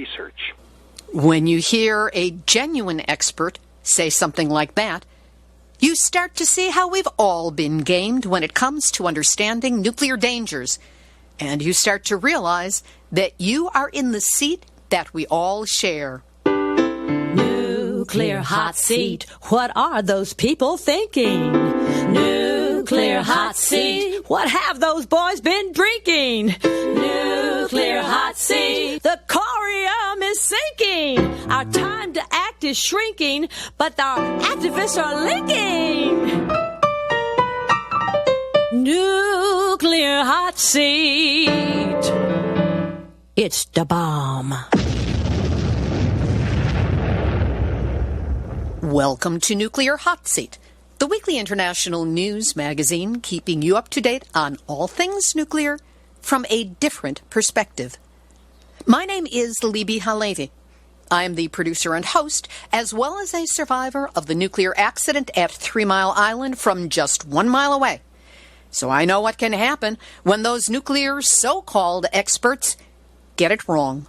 research. When you hear a genuine expert say something like that, you start to see how we've all been gamed when it comes to understanding nuclear dangers. And you start to realize that you are in the seat that we all share. Nuclear hot seat. What are those people thinking? Nuclear hot seat. What have those boys been drinking? Nuclear hot seat. The corium is sinking. Our time to act is shrinking, but our activists are linking. Nuclear hot seat. It's the bomb. Welcome to Nuclear Hot Seat, the weekly international news magazine keeping you up to date on all things nuclear from a different perspective. My name is Libby Halevi. I am the producer and host, as well as a survivor of the nuclear accident at 3 Mile Island from just 1 mile away. So I know what can happen when those nuclear so-called experts get it wrong.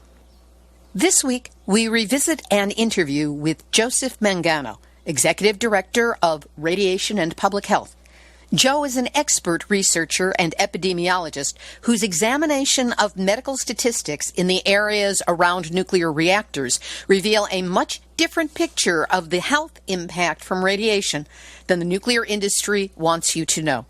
This week, we revisit an interview with Joseph Mangano, Executive Director of Radiation and Public Health. Joe is an expert researcher and epidemiologist whose examination of medical statistics in the areas around nuclear reactors reveal a much different picture of the health impact from radiation than the nuclear industry wants you to know.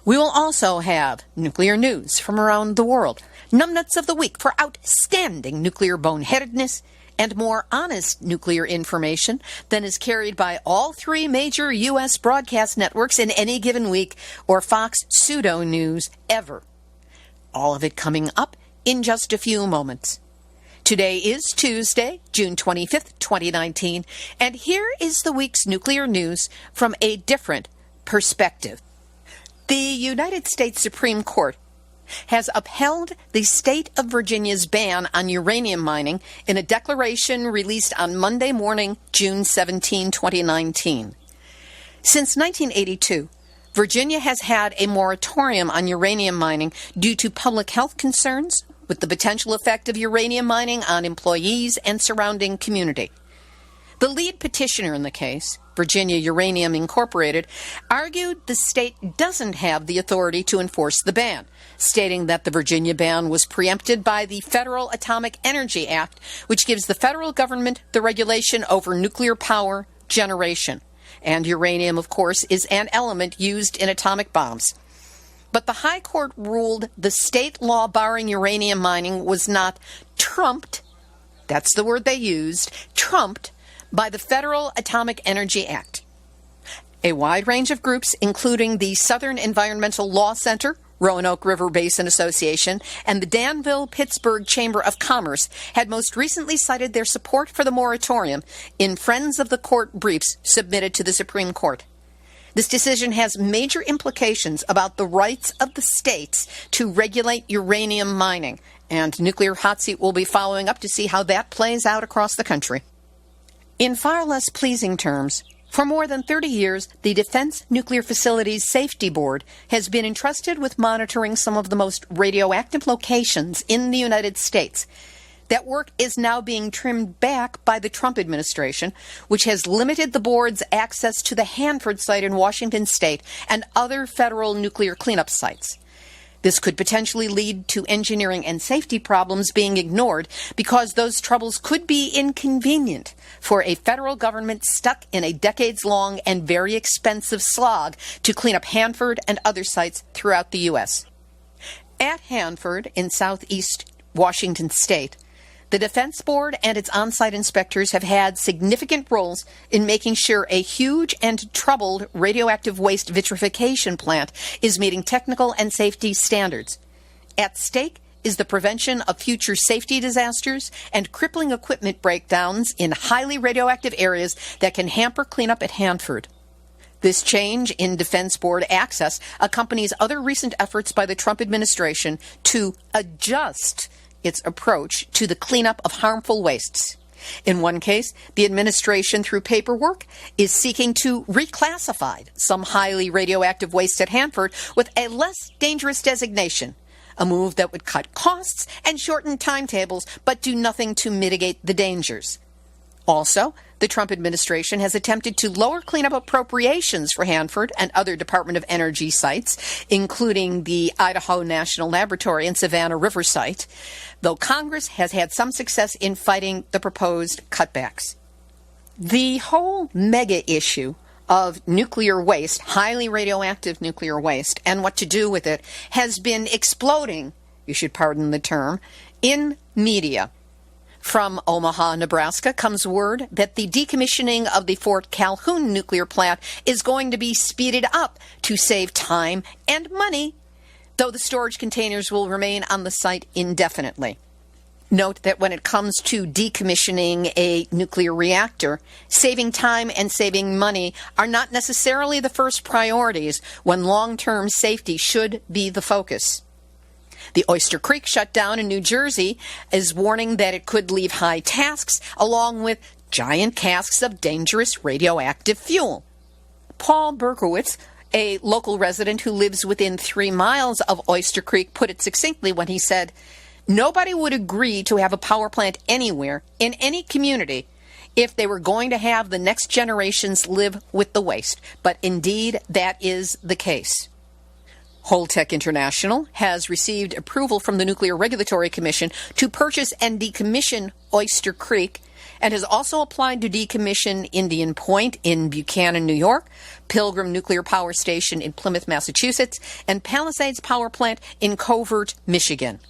We will also have nuclear news from around the world, numbnuts of the week for outstanding nuclear boneheadedness, and more honest nuclear information than is carried by all 3 major U.S. broadcast networks in any given week, or Fox pseudo-news ever. All of it coming up in just a few moments. Today is Tuesday, June 25th, 2019, and here is the week's nuclear news from a different perspective. The United States Supreme Court has upheld the state of Virginia's ban on uranium mining in a declaration released on Monday morning, June 17, 2019. Since 1982, Virginia has had a moratorium on uranium mining due to public health concerns with the potential effect of uranium mining on employees and surrounding community. The lead petitioner in the case, Virginia Uranium Incorporated, argued the state doesn't have the authority to enforce the ban, stating that the Virginia ban was preempted by the Federal Atomic Energy Act, which gives the federal government the regulation over nuclear power generation. And uranium, of course, is an element used in atomic bombs. But the High Court ruled the state law barring uranium mining was not trumped, that's the word they used, trumped, by the Federal Atomic Energy Act. A wide range of groups, including the Southern Environmental Law Center, Roanoke River Basin Association, and the Danville-Pittsburgh Chamber of Commerce, had most recently cited their support for the moratorium in Friends of the Court briefs submitted to the Supreme Court. This decision has major implications about the rights of the states to regulate uranium mining, and Nuclear Hot Seat will be following up to see how that plays out across the country. In far less pleasing terms, for more than 30 years, the Defense Nuclear Facilities Safety Board has been entrusted with monitoring some of the most radioactive locations in the United States. That work is now being trimmed back by the Trump administration, which has limited the board's access to the Hanford site in Washington state and other federal nuclear cleanup sites. This could potentially lead to engineering and safety problems being ignored because those troubles could be inconvenient for a federal government stuck in a decades-long and very expensive slog to clean up Hanford and other sites throughout the U.S. At Hanford in southeast Washington state, the Defense Board and its on-site inspectors have had significant roles in making sure a huge and troubled radioactive waste vitrification plant is meeting technical and safety standards. At stake is the prevention of future safety disasters and crippling equipment breakdowns in highly radioactive areas that can hamper cleanup at Hanford. This change in Defense Board access accompanies other recent efforts by the Trump administration to adjust its approach to the cleanup of harmful wastes. In one case, the administration, through paperwork, is seeking to reclassify some highly radioactive waste at Hanford with a less dangerous designation, a move that would cut costs and shorten timetables, but do nothing to mitigate the dangers. Also, the Trump administration has attempted to lower cleanup appropriations for Hanford and other Department of Energy sites, including the Idaho National Laboratory and Savannah River site, though Congress has had some success in fighting the proposed cutbacks. The whole mega issue of nuclear waste, highly radioactive nuclear waste, and what to do with it has been exploding, you should pardon the term, in media. From Omaha, Nebraska, comes word that the decommissioning of the Fort Calhoun nuclear plant is going to be speeded up to save time and money, though the storage containers will remain on the site indefinitely. Note that when it comes to decommissioning a nuclear reactor, saving time and saving money are not necessarily the first priorities when long-term safety should be the focus. The Oyster Creek shutdown in New Jersey is warning that it could leave high tasks along with giant casks of dangerous radioactive fuel. Paul Berkowitz, a local resident who lives within 3 miles of Oyster Creek, put it succinctly when he said, "Nobody would agree to have a power plant anywhere, in any community, if they were going to have the next generations live with the waste. But indeed, that is the case." Holtec International has received approval from the Nuclear Regulatory Commission to purchase and decommission Oyster Creek and has also applied to decommission Indian Point in Buchanan, New York, Pilgrim Nuclear Power Station in Plymouth, Massachusetts, and Palisades Power Plant in Covert, Michigan.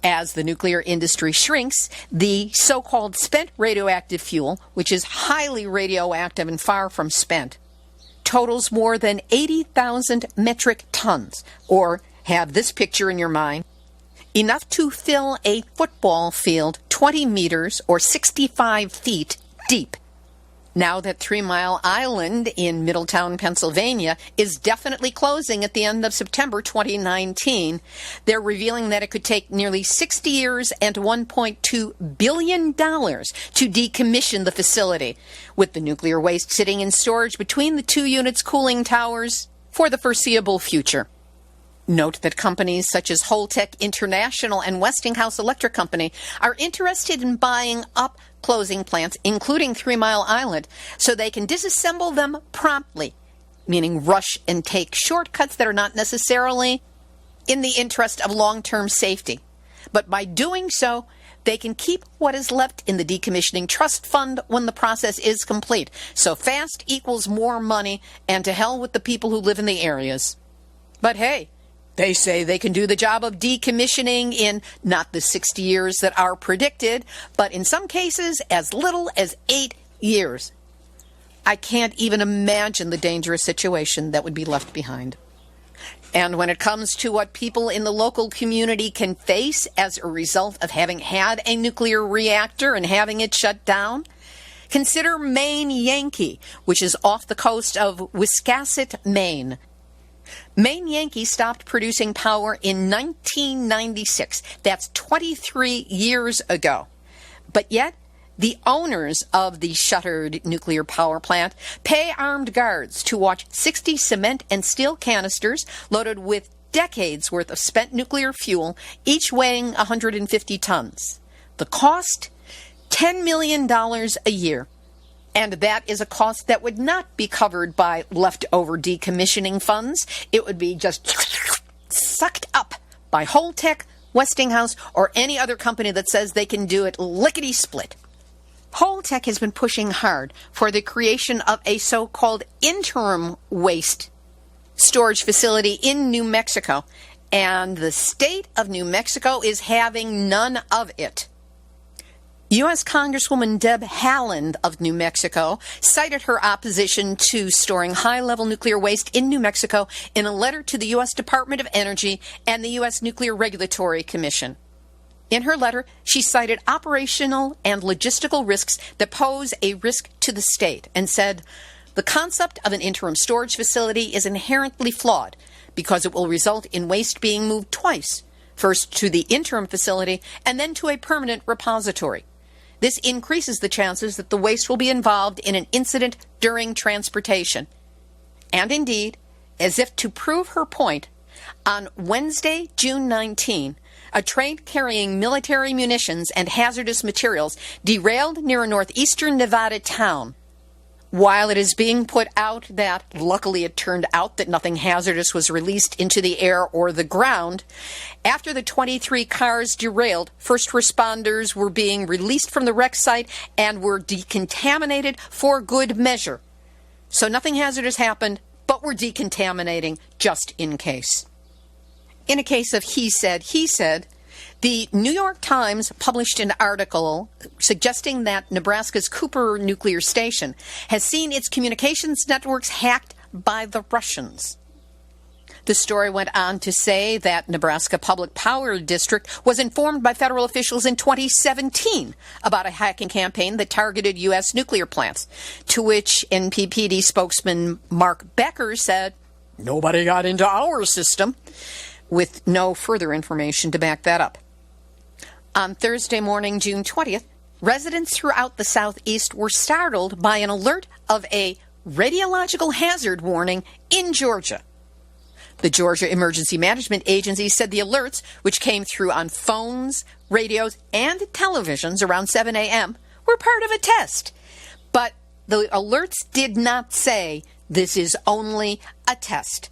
As the nuclear industry shrinks, the so-called spent radioactive fuel, which is highly radioactive and far from spent, totals more than 80,000 metric tons, or have this picture in your mind, enough to fill a football field 20 meters or 65 feet deep. Now that 3 Mile Island in Middletown, Pennsylvania is definitely closing at the end of September 2019, they're revealing that it could take nearly 60 years and $1.2 billion to decommission the facility, with the nuclear waste sitting in storage between the 2 units' cooling towers for the foreseeable future. Note that companies such as Holtec International and Westinghouse Electric Company are interested in buying up closing plants, including 3 Mile Island, so they can disassemble them promptly, meaning rush and take shortcuts that are not necessarily in the interest of long-term safety. But by doing so, they can keep what is left in the decommissioning trust fund when the process is complete. So fast equals more money, and to hell with the people who live in the areas. But hey, they say they can do the job of decommissioning in not the 60 years that are predicted, but in some cases as little as 8 years. I can't even imagine the dangerous situation that would be left behind. And when it comes to what people in the local community can face as a result of having had a nuclear reactor and having it shut down, consider Maine Yankee, which is off the coast of Wiscasset, Maine. Maine Yankee stopped producing power in 1996. That's 23 years ago. But yet, the owners of the shuttered nuclear power plant pay armed guards to watch 60 cement and steel canisters loaded with decades worth of spent nuclear fuel, each weighing 150 tons. The cost? $10 million a year. And that is a cost that would not be covered by leftover decommissioning funds. It would be just sucked up by Holtec, Westinghouse, or any other company that says they can do it lickety-split. Holtec has been pushing hard for the creation of a so-called interim waste storage facility in New Mexico, and the state of New Mexico is having none of it. U.S. Congresswoman Deb Haaland of New Mexico cited her opposition to storing high-level nuclear waste in New Mexico in a letter to the U.S. Department of Energy and the U.S. Nuclear Regulatory Commission. In her letter, she cited operational and logistical risks that pose a risk to the state and said, "The concept of an interim storage facility is inherently flawed because it will result in waste being moved twice, first to the interim facility and then to a permanent repository. This increases the chances that the waste will be involved in an incident during transportation." And indeed, as if to prove her point, On Wednesday, June 19, a train carrying military munitions and hazardous materials derailed near a northeastern Nevada town. While it is being put out that, luckily it turned out that nothing hazardous was released into the air or the ground, after the 23 cars derailed, first responders were being released from the wreck site and were decontaminated for good measure. So nothing hazardous happened, but we're decontaminating just in case. In a case of he said, the New York Times published an article suggesting that Nebraska's Cooper nuclear station has seen its communications networks hacked by the Russians. The story went on to say that Nebraska Public Power District was informed by federal officials in 2017 about a hacking campaign that targeted U.S. nuclear plants, to which NPPD spokesman Mark Becker said, "Nobody got into our system," with no further information to back that up. On Thursday morning, June 20th, residents throughout the southeast were startled by an alert of a radiological hazard warning in Georgia. The Georgia Emergency Management Agency said the alerts, which came through on phones, radios, and televisions around 7 a.m., were part of a test. But the alerts did not say this is only a test.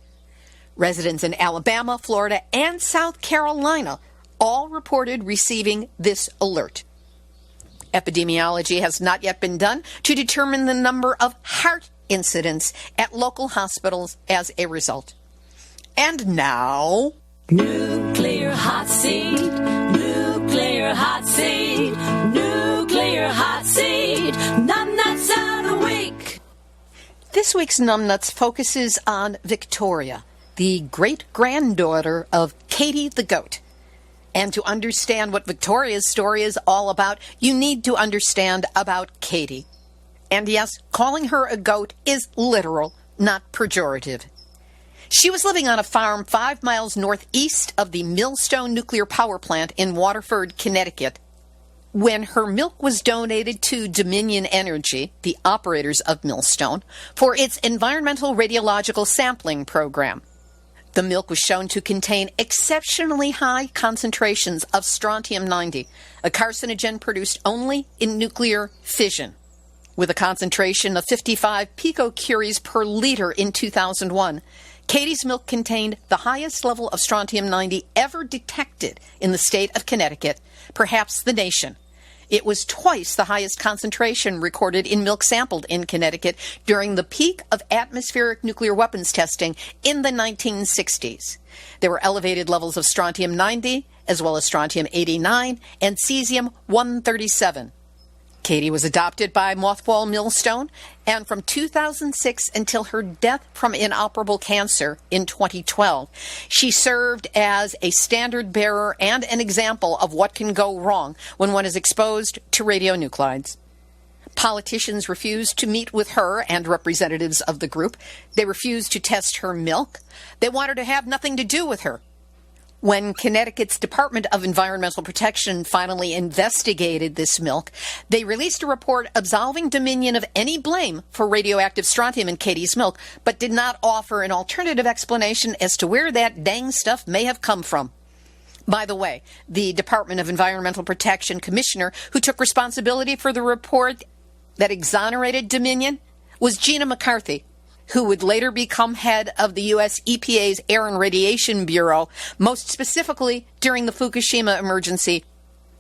Residents in Alabama, Florida, and South Carolina all reported receiving this alert. Epidemiology has not yet been done to determine the number of heart incidents at local hospitals as a result. And now, Nuclear hot seat, nuclear hot seat, nuclear hot seat, numbnuts of the week. This week's Numbnuts focuses on Victoria, the great-granddaughter of Katie the goat. And to understand what Victoria's story is all about, you need to understand about Katie. And yes, calling her a goat is literal, not pejorative. She was living on a farm 5 miles northeast of the Millstone nuclear power plant in Waterford, Connecticut, when her milk was donated to Dominion Energy, the operators of Millstone, for its environmental radiological sampling program. The milk was shown to contain exceptionally high concentrations of strontium-90, a carcinogen produced only in nuclear fission. With a concentration of 55 picocuries per liter in 2001, Katie's milk contained the highest level of strontium-90 ever detected in the state of Connecticut, perhaps the nation. It was twice the highest concentration recorded in milk sampled in Connecticut during the peak of atmospheric nuclear weapons testing in the 1960s. There were elevated levels of strontium-90, as well as strontium-89 and cesium-137. Katie was adopted by Mothball Millstone, and from 2006 until her death from inoperable cancer in 2012, she served as a standard bearer and an example of what can go wrong when one is exposed to radionuclides. Politicians refused to meet with her and representatives of the group. They refused to test her milk. They wanted to have nothing to do with her. When Connecticut's Department of Environmental Protection finally investigated this milk, they released a report absolving Dominion of any blame for radioactive strontium in Katie's milk, but did not offer an alternative explanation as to where that dang stuff may have come from. By the way, the Department of Environmental Protection commissioner who took responsibility for the report that exonerated Dominion was Gina McCarthy, who would later become head of the U.S. EPA's Air and Radiation Bureau, most specifically during the Fukushima emergency,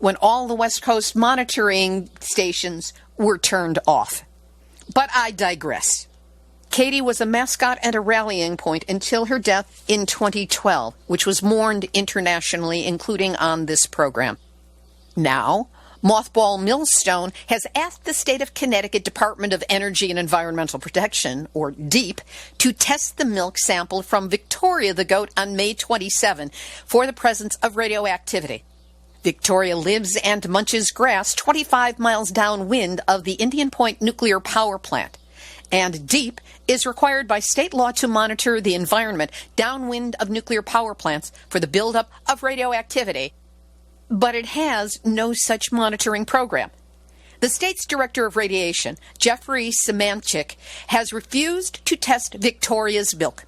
when all the West Coast monitoring stations were turned off. But I digress. Katie was a mascot and a rallying point until her death in 2012, which was mourned internationally, including on this program. Now, Mothball Millstone has asked the state of Connecticut Department of Energy and Environmental Protection, or DEEP, to test the milk sample from Victoria the goat on May 27 for the presence of radioactivity. Victoria lives and munches grass 25 miles downwind of the Indian Point nuclear power plant. And DEEP is required by state law to monitor the environment downwind of nuclear power plants for the buildup of radioactivity, but it has no such monitoring program. The state's director of radiation, Jeffrey Semanchik, has refused to test Victoria's milk.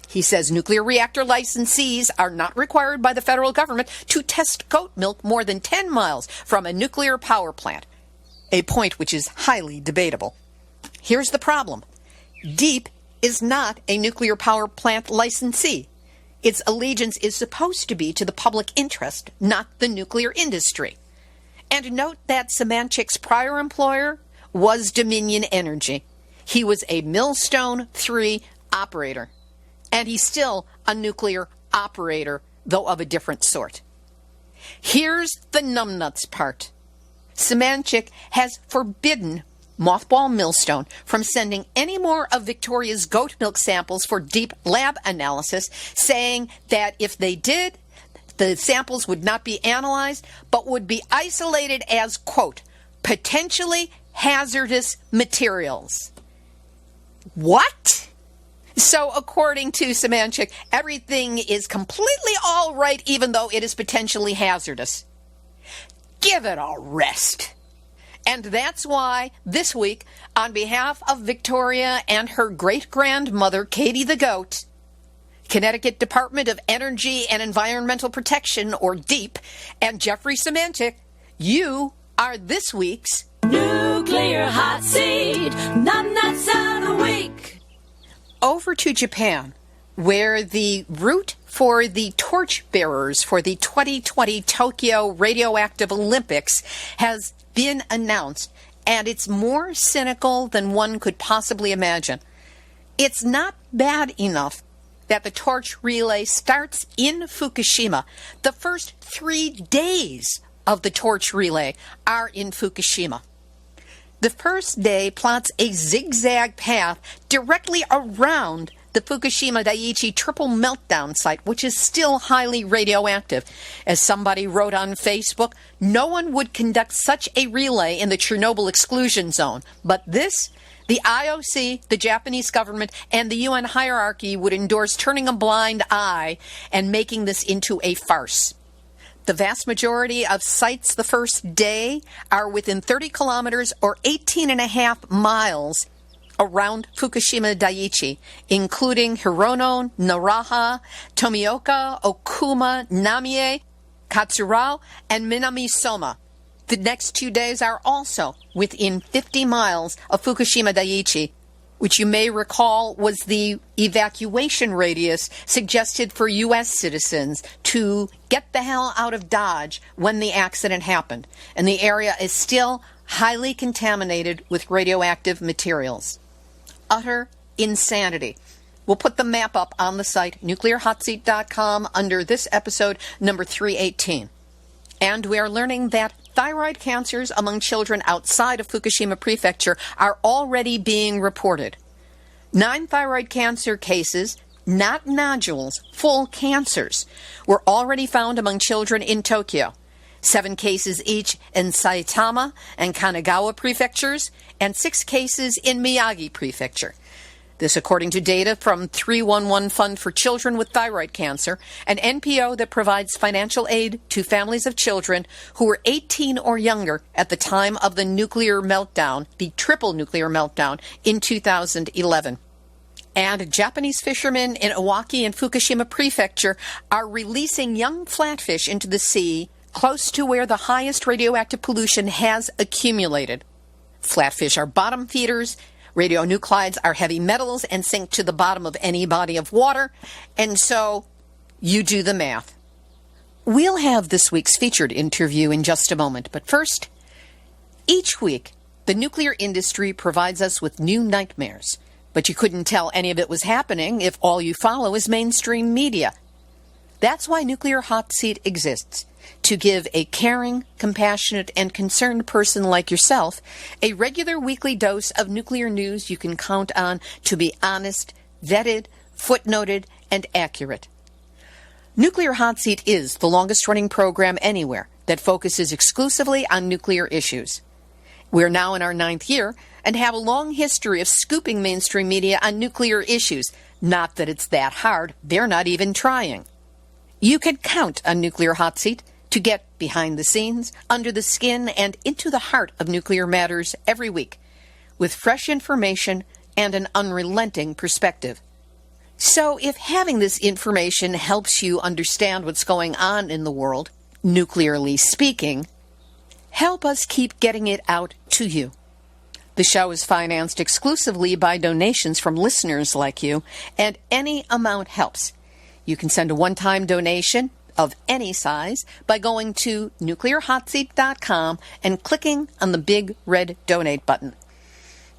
He says nuclear reactor licensees are not required by the federal government to test goat milk more than 10 miles from a nuclear power plant, a point which is highly debatable. Here's the problem. DEEP is not a nuclear power plant licensee. Its allegiance is supposed to be to the public interest, not the nuclear industry. And note that Szymanczyk's prior employer was Dominion Energy. He was a Millstone 3 operator. And he's still a nuclear operator, though of a different sort. Here's the numbnuts part. Szymanczyk has forbidden Mothball Millstone from sending any more of Victoria's goat milk samples for deep lab analysis, saying that if they did, the samples would not be analyzed, but would be isolated as, quote, potentially hazardous materials. What? So according to Szymanczyk, everything is completely all right, even though it is potentially hazardous. Give it a rest. And that's why this week, on behalf of Victoria and her great-grandmother, Katie the Goat, Connecticut Department of Energy and Environmental Protection, or DEEP, and Jeffrey Szymanczyk, you are this week's Nuclear Hot Seat, Numbnuts of the Week. Over to Japan, where the route for the torchbearers for the 2020 Tokyo Radioactive Olympics has been announced, and it's more cynical than one could possibly imagine. It's not bad enough that the torch relay starts in Fukushima. The first 3 days of the torch relay are in Fukushima. The first day plots a zigzag path directly around the Fukushima Daiichi triple meltdown site, which is still highly radioactive. As somebody wrote on Facebook, no one would conduct such a relay in the Chernobyl exclusion zone. But this, the IOC, the Japanese government, and the UN hierarchy would endorse turning a blind eye and making this into a farce. The vast majority of sites the first day are within 30 kilometers or 18.5 miles around Fukushima Daiichi, including Hirono, Naraha, Tomioka, Okuma, Namie, Katsurao, and Minamisoma. The next 2 days are also within 50 miles of Fukushima Daiichi, which you may recall was the evacuation radius suggested for U.S. citizens to get the hell out of Dodge when the accident happened. And the area is still highly contaminated with radioactive materials. Utter insanity. We'll put the map up on the site, nuclearhotseat.com, under this episode, number 318. And we are learning that thyroid cancers among children outside of Fukushima Prefecture are already being reported. 9 thyroid cancer cases, not nodules, full cancers, were already found among children in Tokyo. 7 cases each in Saitama and Kanagawa prefectures, and 6 cases in Miyagi Prefecture. This according to data from 311 Fund for Children with Thyroid Cancer, an NPO that provides financial aid to families of children who were 18 or younger at the time of the nuclear meltdown, the triple nuclear meltdown, in 2011. And Japanese fishermen in Iwaki and Fukushima Prefecture are releasing young flatfish into the sea close to where the highest radioactive pollution has accumulated. Flatfish are bottom feeders. Radionuclides are heavy metals and sink to the bottom of any body of water. And so you do the math. We'll have this week's featured interview in just a moment. But first, each week, the nuclear industry provides us with new nightmares. But you couldn't tell any of it was happening if all you follow is mainstream media. That's why Nuclear Hot Seat exists, to give a caring, compassionate, and concerned person like yourself a regular weekly dose of nuclear news you can count on to be honest, vetted, footnoted, and accurate. Nuclear Hot Seat is the longest-running program anywhere that focuses exclusively on nuclear issues. We're now in our 9th year and have a long history of scooping mainstream media on nuclear issues. Not that it's that hard. They're not even trying. You can count on Nuclear Hot Seat to get behind the scenes, under the skin, and into the heart of nuclear matters every week, with fresh information and an unrelenting perspective. So if having this information helps you understand what's going on in the world, nuclearly speaking, help us keep getting it out to you. The show is financed exclusively by donations from listeners like you, and any amount helps. You can send a one-time donation of any size by going to nuclearhotseat.com and clicking on the big red donate button.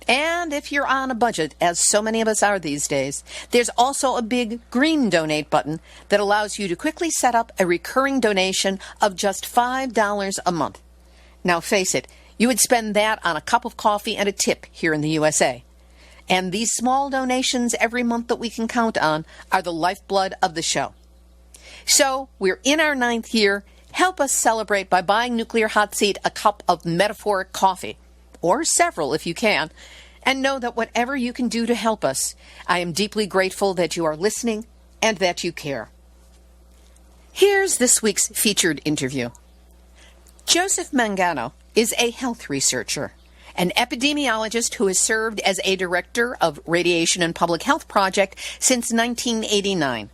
And if you're on a budget, as so many of us are these days, there's also a big green donate button that allows you to quickly set up a recurring donation of just $5 a month. Now face it, you would spend that on a cup of coffee and a tip here in the USA. And these small donations every month that we can count on are the lifeblood of the show. So, we're in our 9th year. Help us celebrate by buying Nuclear Hot Seat a cup of metaphoric coffee, or several if you can, and know that whatever you can do to help us, I am deeply grateful that you are listening and that you care. Here's this week's featured interview. Joseph Mangano is a health researcher, an epidemiologist who has served as a director of Radiation and Public Health Project since 1989.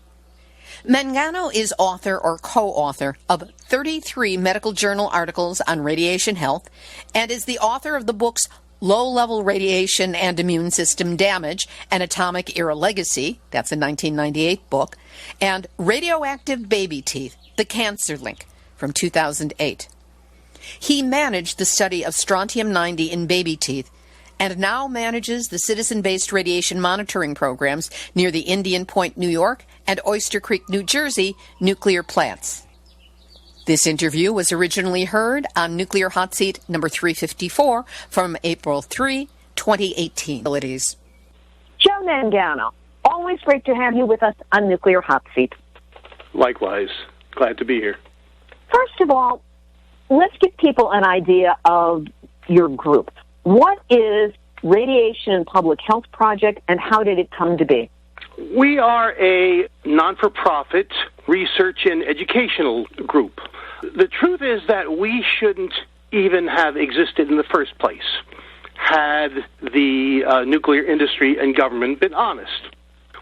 Mangano is author or co-author of 33 medical journal articles on radiation health and is the author of the books Low-Level Radiation and Immune System Damage, An Atomic Era Legacy, that's a 1998 book, and Radioactive Baby Teeth, The Cancer Link, from 2008. He managed the study of strontium-90 in baby teeth and now manages the citizen-based radiation monitoring programs near the Indian Point, New York, and Oyster Creek, New Jersey nuclear plants. This interview was originally heard on Nuclear Hot Seat number 354 from April 3, 2018. Joe Mangano, always great to have you with us on Nuclear Hot Seat. Likewise. Glad to be here. First of all, let's give people an idea of your group. What is Radiation and Public Health Project, and how did it come to be? We are a non-for-profit research and educational group. The truth is that we shouldn't even have existed in the first place had the nuclear industry and government been honest.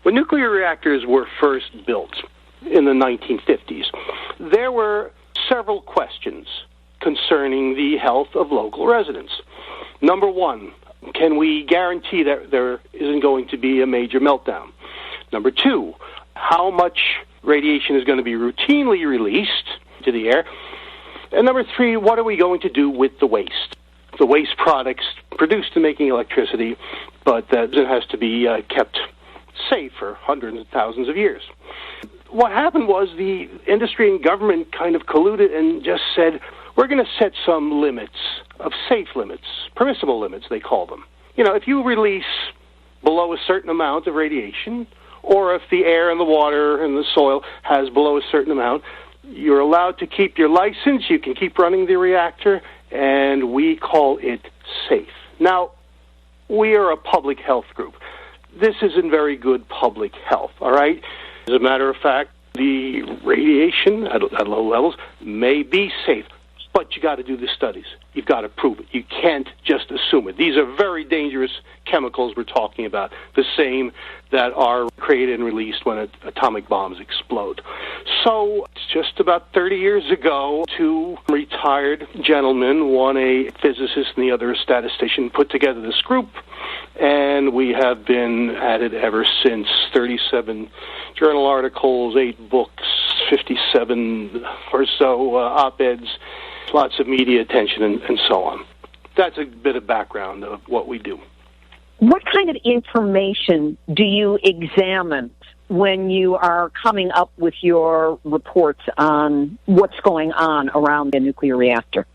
When nuclear reactors were first built in the 1950s, there were several questions concerning the health of local residents. Number one, can we guarantee that there isn't going to be a major meltdown? Number two, how much radiation is going to be routinely released to the air? And number three, what are we going to do with the waste? The waste products produced in making electricity, but that has to be kept safe for hundreds of thousands of years. What happened was the industry and government kind of colluded and just said, we're going to set some limits, of safe limits, permissible limits, they call them. You know, if you release below a certain amount of radiation, or if the air and the water and the soil has below a certain amount, you're allowed to keep your license, you can keep running the reactor, and we call it safe. Now, we are a public health group. This isn't very good public health, all right? As a matter of fact, the radiation at low levels may be safe, but you got to do the studies. You've got to prove it. You can't just assume it. These are very dangerous chemicals we're talking about, the same that are created and released when atomic bombs explode. So just about 30 years ago, two retired gentlemen, one a physicist and the other a statistician, put together this group, and we have been at it ever since. 37 journal articles, 8 books, 57 or so op-eds, lots of media attention, and so on. That's a bit of background of what we do. What kind of information do you examine when you are coming up with your reports on what's going on around the nuclear reactor?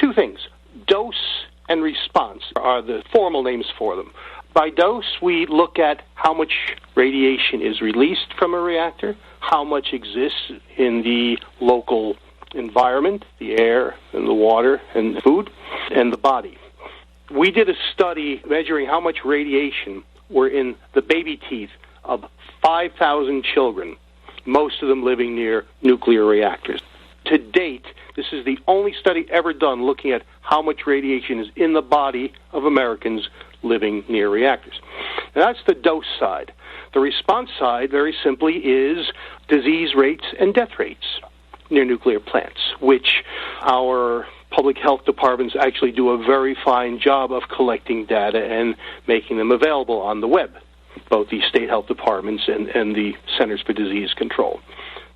Two things. Dose and response are the formal names for them. By dose, we look at how much radiation is released from a reactor, how much exists in the local environment, the air and the water and the food, and the body. We did a study measuring how much radiation were in the baby teeth of 5,000 children, most of them living near nuclear reactors. To date, this is the only study ever done looking at how much radiation is in the body of Americans living near reactors. And that's the dose side. The response side, very simply, is disease rates and death rates near nuclear plants, which our public health departments actually do a very fine job of collecting data and making them available on the web, both the state health departments and the Centers for Disease Control.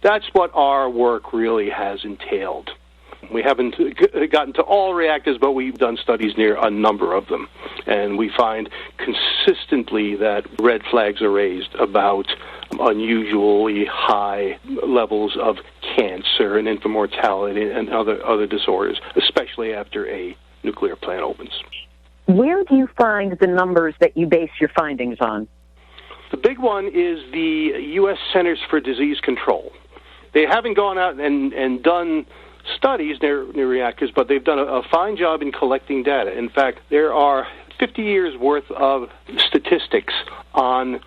That's what our work really has entailed. We haven't gotten to all reactors, but we've done studies near a number of them. And we find consistently that red flags are raised about unusually high levels of cancer and infant mortality and other disorders, especially after a nuclear plant opens. Where do you find the numbers that you base your findings on? The big one is the U.S. Centers for Disease Control. They haven't gone out and done studies near reactors, but they've done a fine job in collecting data. In fact, there are 50 years' worth of statistics on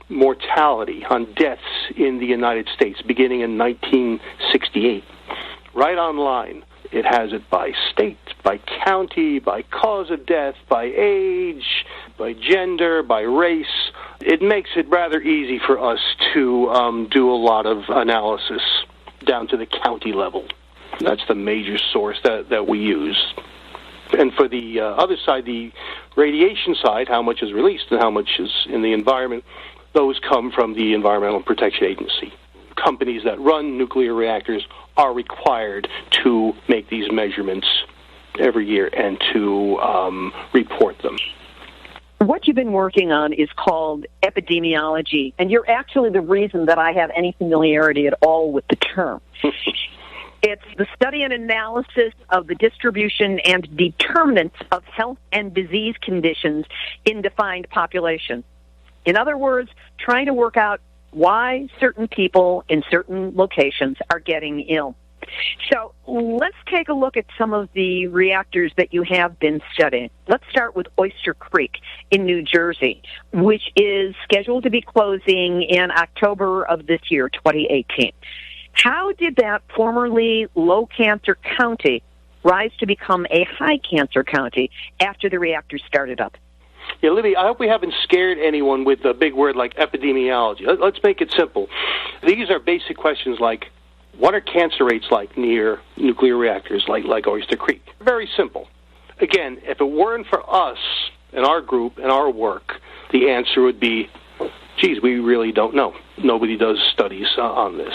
mortality, on deaths in the United States, beginning in 1968. Right online. It has it by state, by county, by cause of death, by age, by gender, by race. It makes it rather easy for us to do a lot of analysis down to the county level. That's the major source that we use. And for the other side, the radiation side, how much is released and how much is in the environment, those come from the Environmental Protection Agency. Companies that run nuclear reactors are required to make these measurements every year and to report them. What you've been working on is called epidemiology, and you're actually the reason that I have any familiarity at all with the term. It's the study and analysis of the distribution and determinants of health and disease conditions in defined populations. In other words, trying to work out why certain people in certain locations are getting ill. So let's take a look at some of the reactors that you have been studying. Let's start with Oyster Creek in New Jersey, which is scheduled to be closing in October of this year, 2018. How did that formerly low-cancer county rise to become a high-cancer county after the reactor started up? Yeah, Libby, I hope we haven't scared anyone with a big word like epidemiology. Let's make it simple. These are basic questions like, what are cancer rates like near nuclear reactors like Oyster Creek? Very simple. Again, if it weren't for us and our group and our work, the answer would be, geez, we really don't know. Nobody does studies on this.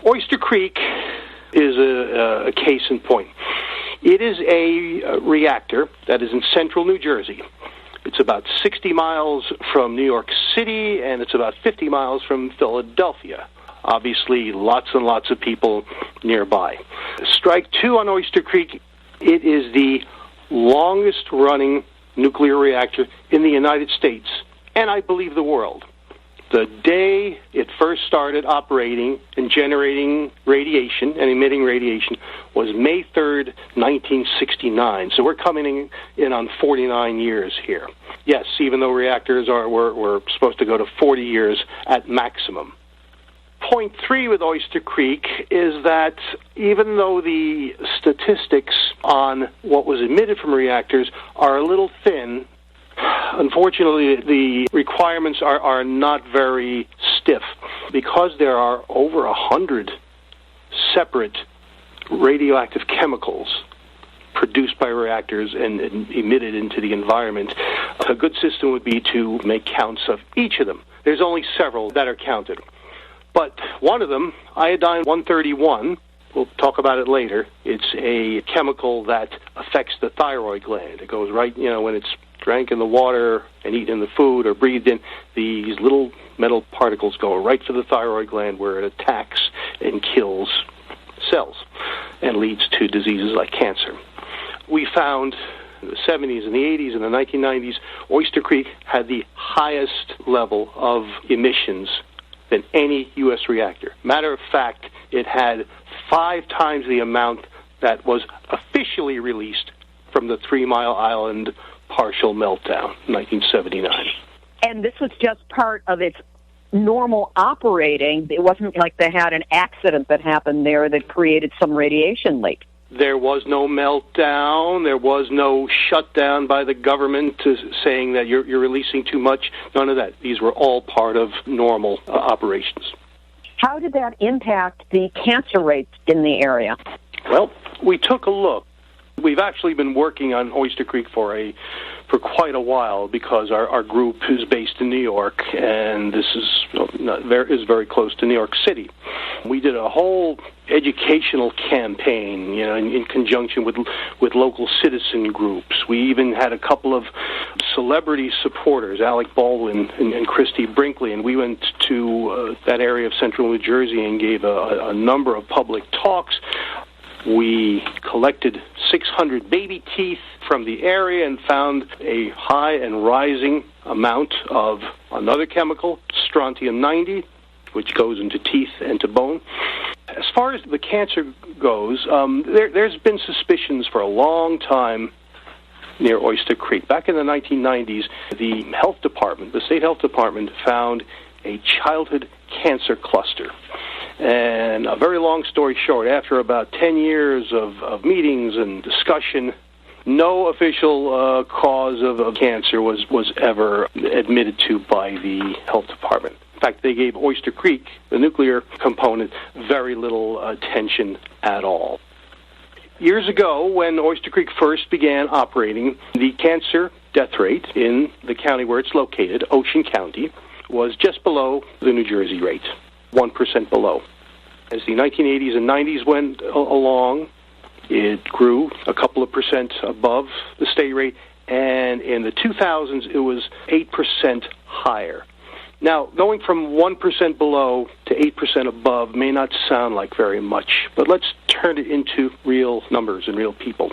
Oyster Creek is a case in point. It is a reactor that is in central New Jersey. It's about 60 miles from New York City, and it's about 50 miles from Philadelphia. Obviously, lots and lots of people nearby. Strike two on Oyster Creek, it is the longest-running nuclear reactor in the United States, and I believe the world. The day it first started operating and generating radiation and emitting radiation was May 3rd, 1969. So we're coming in on 49 years here. Yes, even though reactors were supposed to go to 40 years at maximum. Point three with Oyster Creek is that even though the statistics on what was emitted from reactors are a little thin, unfortunately, the requirements are not very stiff because there are over 100 separate radioactive chemicals produced by reactors and emitted into the environment. A good system would be to make counts of each of them. There's only several that are counted. But one of them, iodine-131, we'll talk about it later. It's a chemical that affects the thyroid gland. It goes right, when it's drank in the water and eaten in the food or breathed in, these little metal particles go right to the thyroid gland where it attacks and kills cells and leads to diseases like cancer. We found in the 70s and the 80s and the 1990s, Oyster Creek had the highest level of emissions than any U.S. reactor. Matter of fact, it had 5 times the amount that was officially released from the 3 Mile Island partial meltdown in 1979. And this was just part of its normal operating. It wasn't like they had an accident that happened there that created some radiation leak. There was no meltdown. There was no shutdown by the government saying that you're releasing too much. None of that. These were all part of normal operations. How did that impact the cancer rates in the area? Well, we took a look. We've actually been working on Oyster Creek for quite a while because our group is based in New York, and this is very close to New York City. We did a whole educational campaign, in conjunction with local citizen groups. We even had a couple of celebrity supporters, Alec Baldwin and Christy Brinkley, and we went to that area of central New Jersey and gave a number of public talks. We collected 600 baby teeth from the area and found a high and rising amount of another chemical, strontium-90, which goes into teeth and to bone. As far as the cancer goes, there's been suspicions for a long time near Oyster Creek. Back in the 1990s, the health department, the state health department, found a childhood cancer cluster. And a very long story short, after about 10 years of meetings and discussion, no official cause of cancer was ever admitted to by the health department. In fact, they gave Oyster Creek, the nuclear component, very little attention at all. Years ago, when Oyster Creek first began operating, the cancer death rate in the county where it's located, Ocean County, was just below the New Jersey rate. 1% below. As the 1980s and 90s went along, it grew a couple of percent above the state rate, and in the 2000s, it was 8% higher. Now, going from 1% below to 8% above may not sound like very much, but let's turn it into real numbers and real people.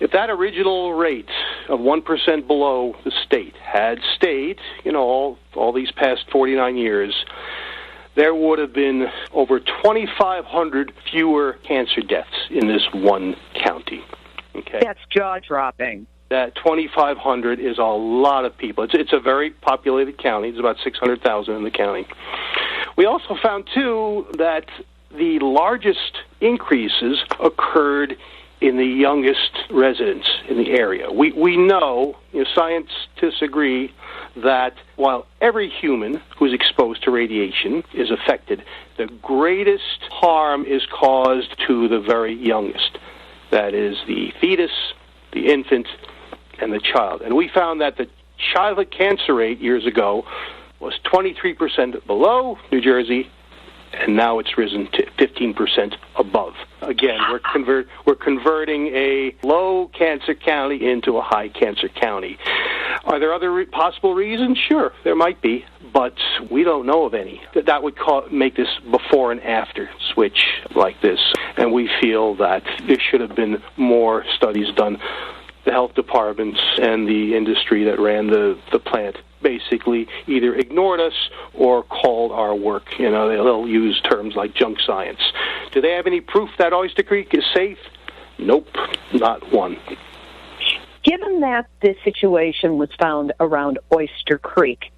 If that original rate of 1% below the state had stayed, all these past 49 years, there would have been over 2,500 fewer cancer deaths in this one county. Okay, that's jaw-dropping. That 2,500 is a lot of people. It's a very populated county. It's about 600,000 in the county. We also found, too, that the largest increases occurred in the youngest residents in the area. We know, scientists agree, that while every human who is exposed to radiation is affected, the greatest harm is caused to the very youngest. That is the fetus, the infant, and the child. And we found that the childhood cancer rate years ago was 23% below New Jersey, and now it's risen to 15% above. Again, we're converting a low cancer county into a high cancer county. Are there other possible reasons? Sure, there might be, but we don't know of any. That would make this before and after switch like this, and we feel that there should have been more studies done. The health departments and the industry that ran the plant basically either ignored us or called our work. They'll use terms like junk science. Do they have any proof that Oyster Creek is safe? Nope, not one. Given that this situation was found around Oyster Creek,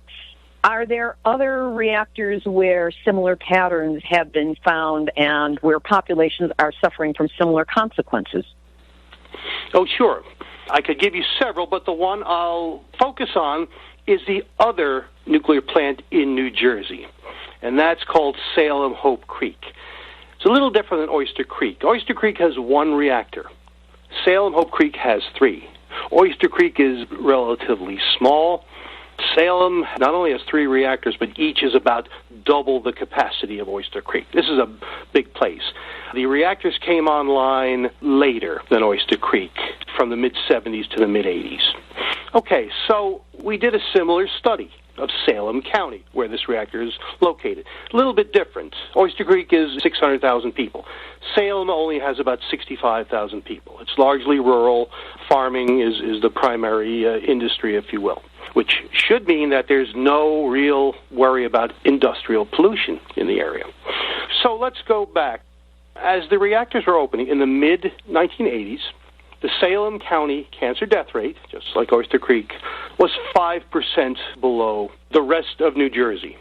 are there other reactors where similar patterns have been found and where populations are suffering from similar consequences? Oh, sure. I could give you several, but the one I'll focus on is the other nuclear plant in New Jersey, and that's called Salem Hope Creek. It's a little different than Oyster Creek. Oyster Creek has one reactor. Salem Hope Creek has three. Oyster Creek is relatively small. Salem not only has three reactors, but each is about double the capacity of Oyster Creek. This is a big place. The reactors came online later than Oyster Creek, from the mid-'70s to the mid-'80s. Okay, so we did a similar study of Salem County, where this reactor is located. A little bit different. Oyster Creek is 600,000 people. Salem only has about 65,000 people. It's largely rural. Farming is the primary industry, if you will, which should mean that there's no real worry about industrial pollution in the area. So let's go back. As the reactors were opening in the mid-1980s, the Salem County cancer death rate, just like Oyster Creek, was 5% below the rest of New Jersey.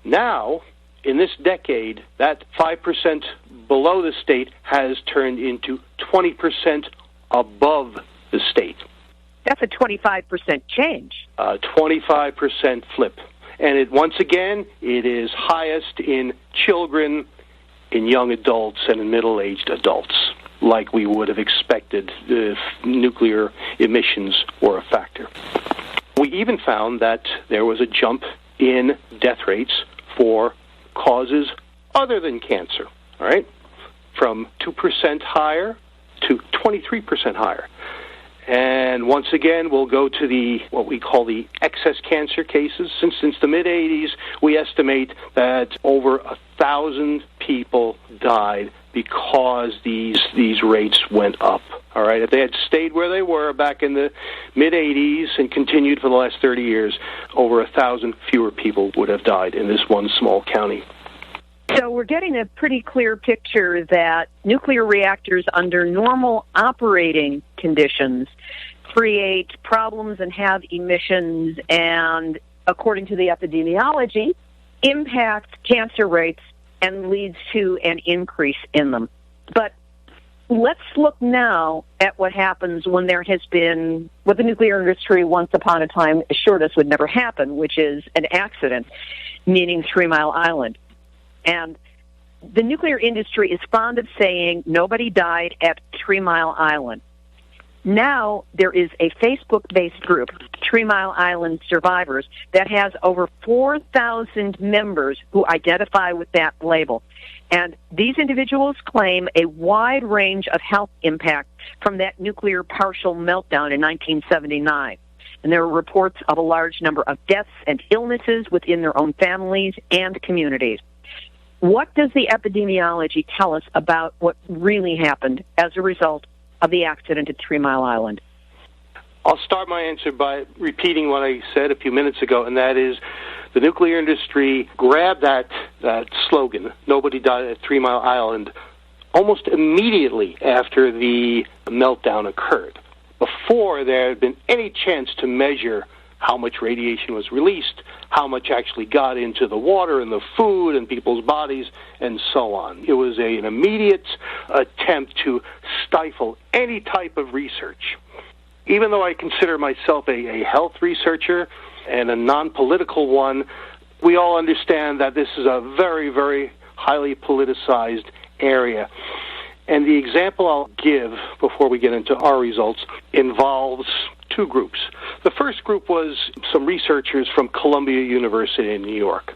Now, in this decade, that 5% below the state has turned into 20% above the state. That's a 25% change. 25% flip. And once again, it is highest in children, in young adults, and in middle-aged adults, like we would have expected if nuclear emissions were a factor. We even found that there was a jump in death rates for causes other than cancer, all right? From 2% higher to 23% higher. And once again, we'll go to what we call the excess cancer cases. Since the mid-'80s, we estimate that over 1,000 people died because these rates went up. All right, if they had stayed where they were back in the mid-'80s and continued for the last 30 years, over 1,000 fewer people would have died in this one small county. So we're getting a pretty clear picture that nuclear reactors under normal operating conditions create problems and have emissions and, according to the epidemiology, impact cancer rates and leads to an increase in them. But let's look now at what happens when there has been what the nuclear industry once upon a time assured us would never happen, which is an accident, meaning 3 Mile Island. And the nuclear industry is fond of saying nobody died at 3 Mile Island. Now there is a Facebook-based group, 3 Mile Island Survivors, that has over 4,000 members who identify with that label. And these individuals claim a wide range of health impact from that nuclear partial meltdown in 1979. And there are reports of a large number of deaths and illnesses within their own families and communities. What does the epidemiology tell us about what really happened as a result of the accident at 3 Mile Island? I'll start my answer by repeating what I said a few minutes ago, and that is the nuclear industry grabbed that slogan, nobody died at 3 Mile Island, almost immediately after the meltdown occurred, before there had been any chance to measure how much radiation was released, how much actually got into the water and the food and people's bodies, and so on. It was an immediate attempt to stifle any type of research. Even though I consider myself a health researcher and a non-political one, we all understand that this is a very, very highly politicized area. And the example I'll give before we get into our results involves two groups. The first group was some researchers from Columbia University in New York.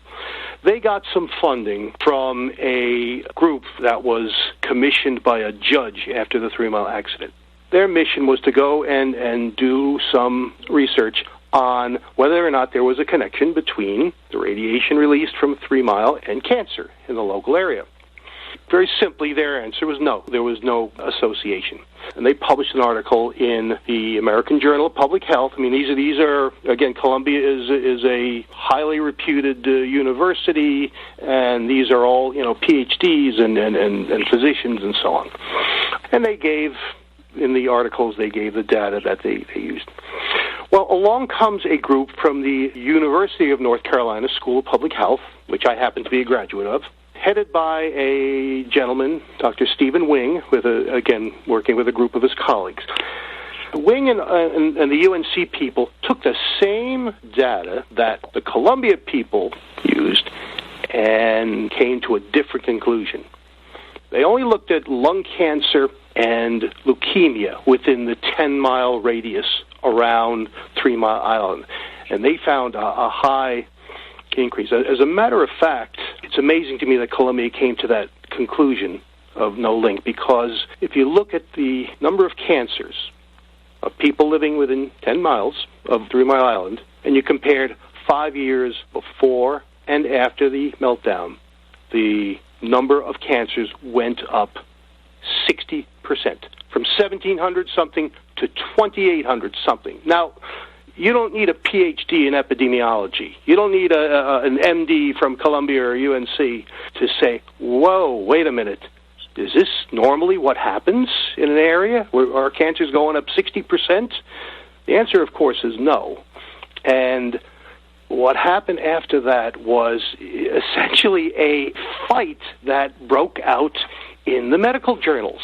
They got some funding from a group that was commissioned by a judge after the 3 Mile accident. Their mission was to go and do some research on whether or not there was a connection between the radiation released from 3 Mile and cancer in the local area. Very simply, their answer was no. There was no association. And they published an article in the American Journal of Public Health. I mean, these are again, Columbia is a highly reputed university, and these are all, PhDs and physicians and so on. And they gave, in the articles, they gave the data that they used. Well, along comes a group from the University of North Carolina School of Public Health, which I happen to be a graduate of, headed by a gentleman, Dr. Stephen Wing, working with a group of his colleagues. Wing and the UNC people took the same data that the Columbia people used and came to a different conclusion. They only looked at lung cancer and leukemia within the 10-mile radius around 3 Mile Island, and they found a high increase. As a matter of fact, it's amazing to me that Columbia came to that conclusion of no link, because if you look at the number of cancers of people living within 10 miles of 3 Mile Island, and you compared 5 years before and after the meltdown, the number of cancers went up 60%, from 1,700-something to 2,800-something. Now, you don't need a PhD in epidemiology. You don't need an MD from Columbia or UNC to say, whoa, wait a minute, is this normally what happens in an area where our cancer's going up 60%? The answer, of course, is no. And What happened after that was essentially a fight that broke out in the medical journals.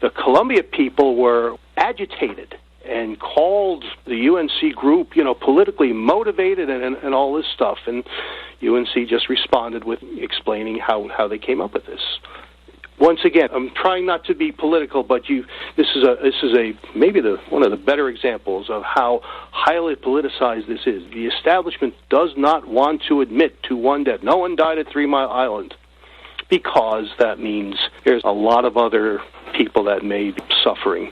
The Columbia people were agitated and called the UNC group, politically motivated and all this stuff. And UNC just responded with explaining how they came up with this. Once again, I'm trying not to be political, but this is maybe one of the better examples of how highly politicized this is. The establishment does not want to admit to one death. No one died at 3 Mile Island, because that means there's a lot of other people that may be suffering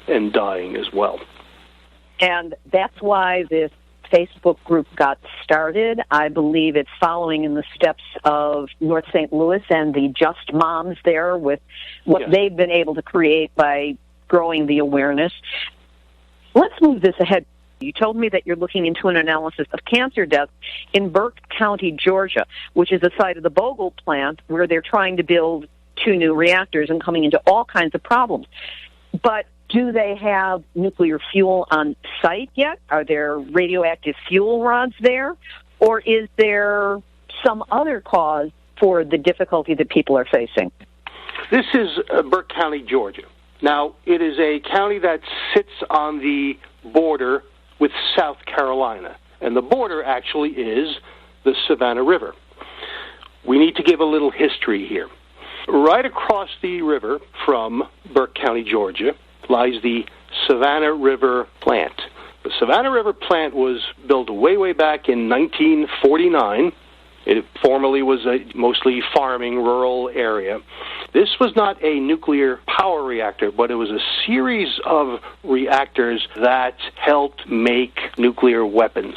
and dying as well. And that's why this Facebook group got started. I believe it's following in the steps of North St. Louis and the Just Moms there with what they've been able to create by growing the awareness. Let's move this ahead. You told me that you're looking into an analysis of cancer deaths in Burke County, Georgia, which is the site of the Vogtle plant where they're trying to build 2 new reactors and coming into all kinds of problems. But do they have nuclear fuel on site yet? Are there radioactive fuel rods there? Or is there some other cause for the difficulty that people are facing? This is Burke County, Georgia. Now, it is a county that sits on the border with South Carolina. And the border actually is the Savannah River. We need to give a little history here. Right across the river from Burke County, Georgia, lies the Savannah River plant. The Savannah River plant was built way back in 1949. It formerly was a mostly farming, rural area. This was not a nuclear power reactor, but it was a series of reactors that helped make nuclear weapons.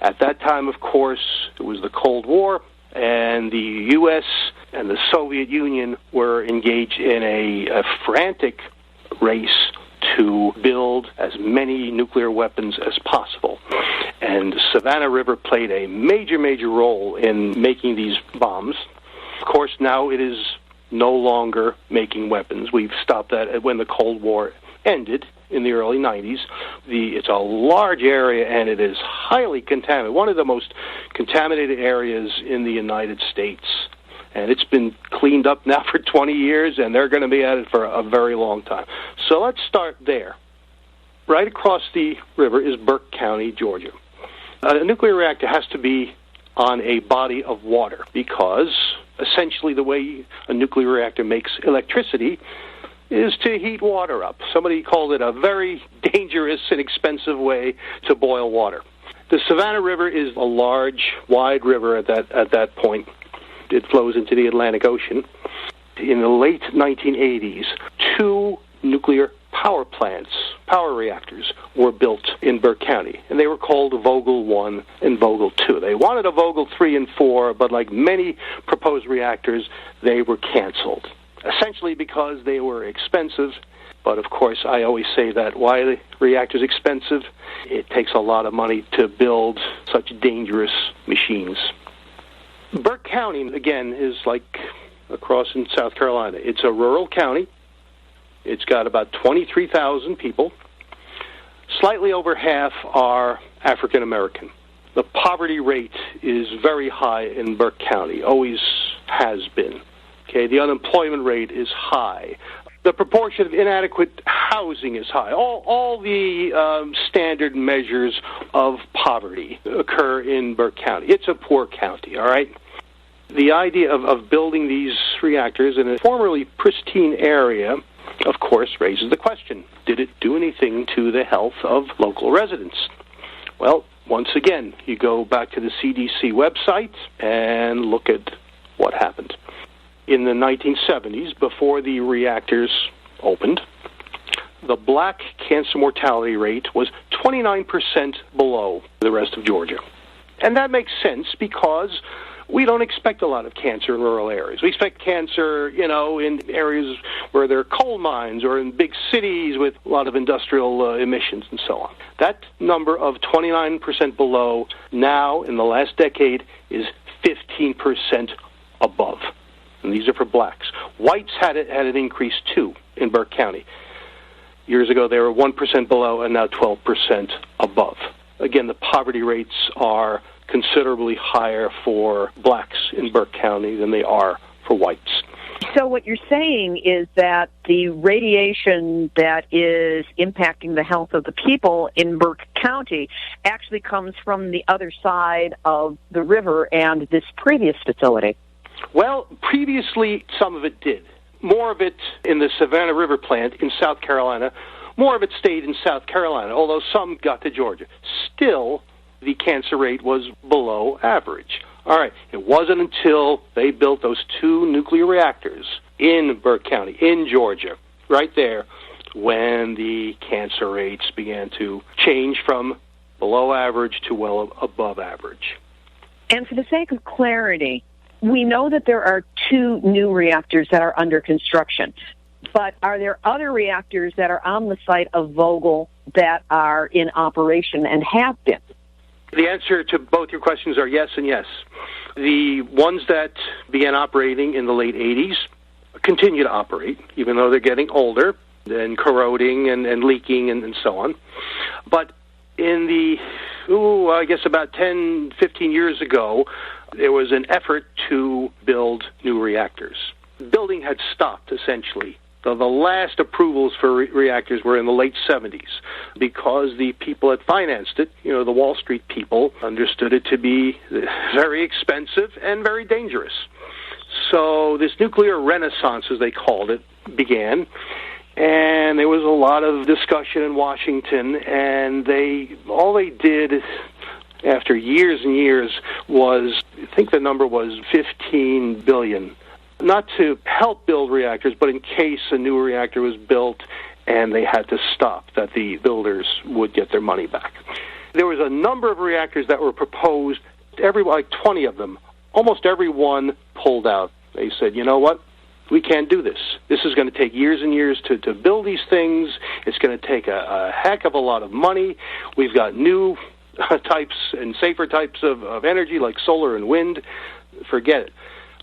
At that time, of course, it was the Cold War, and the U.S. and the Soviet Union were engaged in a frantic race to build as many nuclear weapons as possible. And the Savannah River played a major role in making these bombs. Of course, now it is no longer making weapons. We've stopped that when the Cold War ended in the early 90s. It's a large area, and it is highly contaminated, one of the most contaminated areas in the United States. And it's been cleaned up now for 20 years, and they're going to be at it for a very long time. So let's start there. Right across the river is Burke County, Georgia. A nuclear reactor has to be on a body of water because essentially the way a nuclear reactor makes electricity is to heat water up. Somebody called it a very dangerous and expensive way to boil water. The Savannah River is a large, wide river at that point. It flows into the Atlantic Ocean. In the late 1980s, 2 nuclear power plants, power reactors, were built in Burke County, and they were called Vogtle 1 and Vogtle 2. They wanted a Vogtle 3 and 4, but like many proposed reactors, they were canceled, essentially because they were expensive. But of course, I always say that why are the reactors expensive? It takes a lot of money to build such dangerous machines. Burke County, again, is like across in South Carolina. It's a rural county. It's got about 23,000 people. Slightly over half are African American. The poverty rate is very high in Burke County, always has been. Okay, the unemployment rate is high. The proportion of inadequate housing is high. All the standard measures of poverty occur in Burke County. It's a poor county, all right? The idea of building these reactors in a formerly pristine area, of course, raises the question, did it do anything to the health of local residents? Well, once again, you go back to the CDC website and look at what happened. In the 1970s, before the reactors opened, the black cancer mortality rate was 29% below the rest of Georgia. And that makes sense because we don't expect a lot of cancer in rural areas. We expect cancer, in areas where there are coal mines or in big cities with a lot of industrial emissions and so on. That number of 29% below now in the last decade is 15% above. And these are for blacks. Whites had an increase, too, in Burke County. Years ago, they were 1% below and now 12% above. Again, the poverty rates are considerably higher for blacks in Burke County than they are for whites. So what you're saying is that the radiation that is impacting the health of the people in Burke County actually comes from the other side of the river and this previous facility. Well, previously some of it did. More of it in the Savannah River plant in South Carolina. More of it stayed in South Carolina, although some got to Georgia. Still, the cancer rate was below average. All right, it wasn't until they built those 2 nuclear reactors in Burke County, in Georgia, right there, when the cancer rates began to change from below average to well above average. And for the sake of clarity, we know that there are 2 new reactors that are under construction, but are there other reactors that are on the site of Vogtle that are in operation and have been? The answer to both your questions are yes and yes. The ones that began operating in the late 80s continue to operate, even though they're getting older and corroding and leaking and so on. But in the, I guess about 10, 15 years ago, there was an effort to build new reactors. Building had stopped, essentially. The last approvals for reactors were in the late 70s because the people that financed it, the Wall Street people, understood it to be very expensive and very dangerous. So this nuclear renaissance, as they called it, began. And there was a lot of discussion in Washington, and all they did after years and years was, I think the number was $15 billion. Not to help build reactors, but in case a new reactor was built and they had to stop, that the builders would get their money back. There was a number of reactors that were proposed, like 20 of them. Almost every one pulled out. They said, you know what? We can't do this. This is going to take years and years to build these things. It's going to take a heck of a lot of money. We've got new types and safer types of energy like solar and wind. Forget it.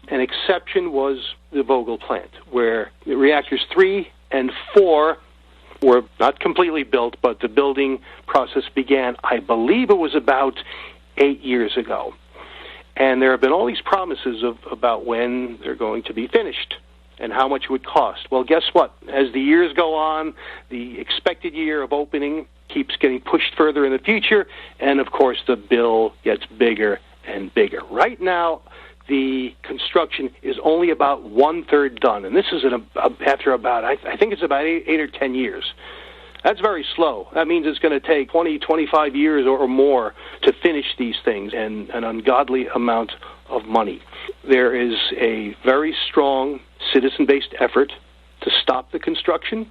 An exception was the Vogtle plant, where reactors 3 and 4 were not completely built, but the building process began, I believe it was about 8 years ago. And there have been all these promises about when they're going to be finished and how much it would cost. Well, guess what? As the years go on, the expected year of opening keeps getting pushed further in the future, and of course the bill gets bigger and bigger. Right now, the construction is only about 1/3 done, and this is after about, I think it's about 8 or 10 years. That's very slow. That means it's going to take 20, 25 years or more to finish these things, and an ungodly amount of money. There is a very strong citizen-based effort to stop the construction,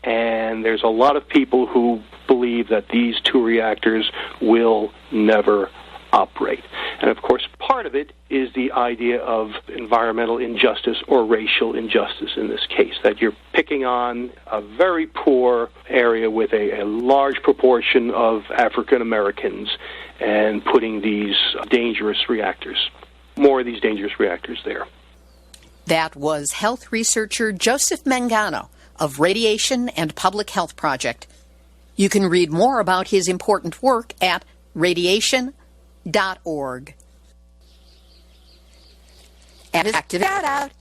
and there's a lot of people who believe that these 2 reactors will never operate. And of course, part of it is the idea of environmental injustice or racial injustice in this case, that you're picking on a very poor area with a large proportion of African Americans and putting these dangerous reactors, more of these dangerous reactors there. That was health researcher Joseph Mangano of Radiation and Public Health Project. You can read more about his important work at radiation.org. Active shout-out.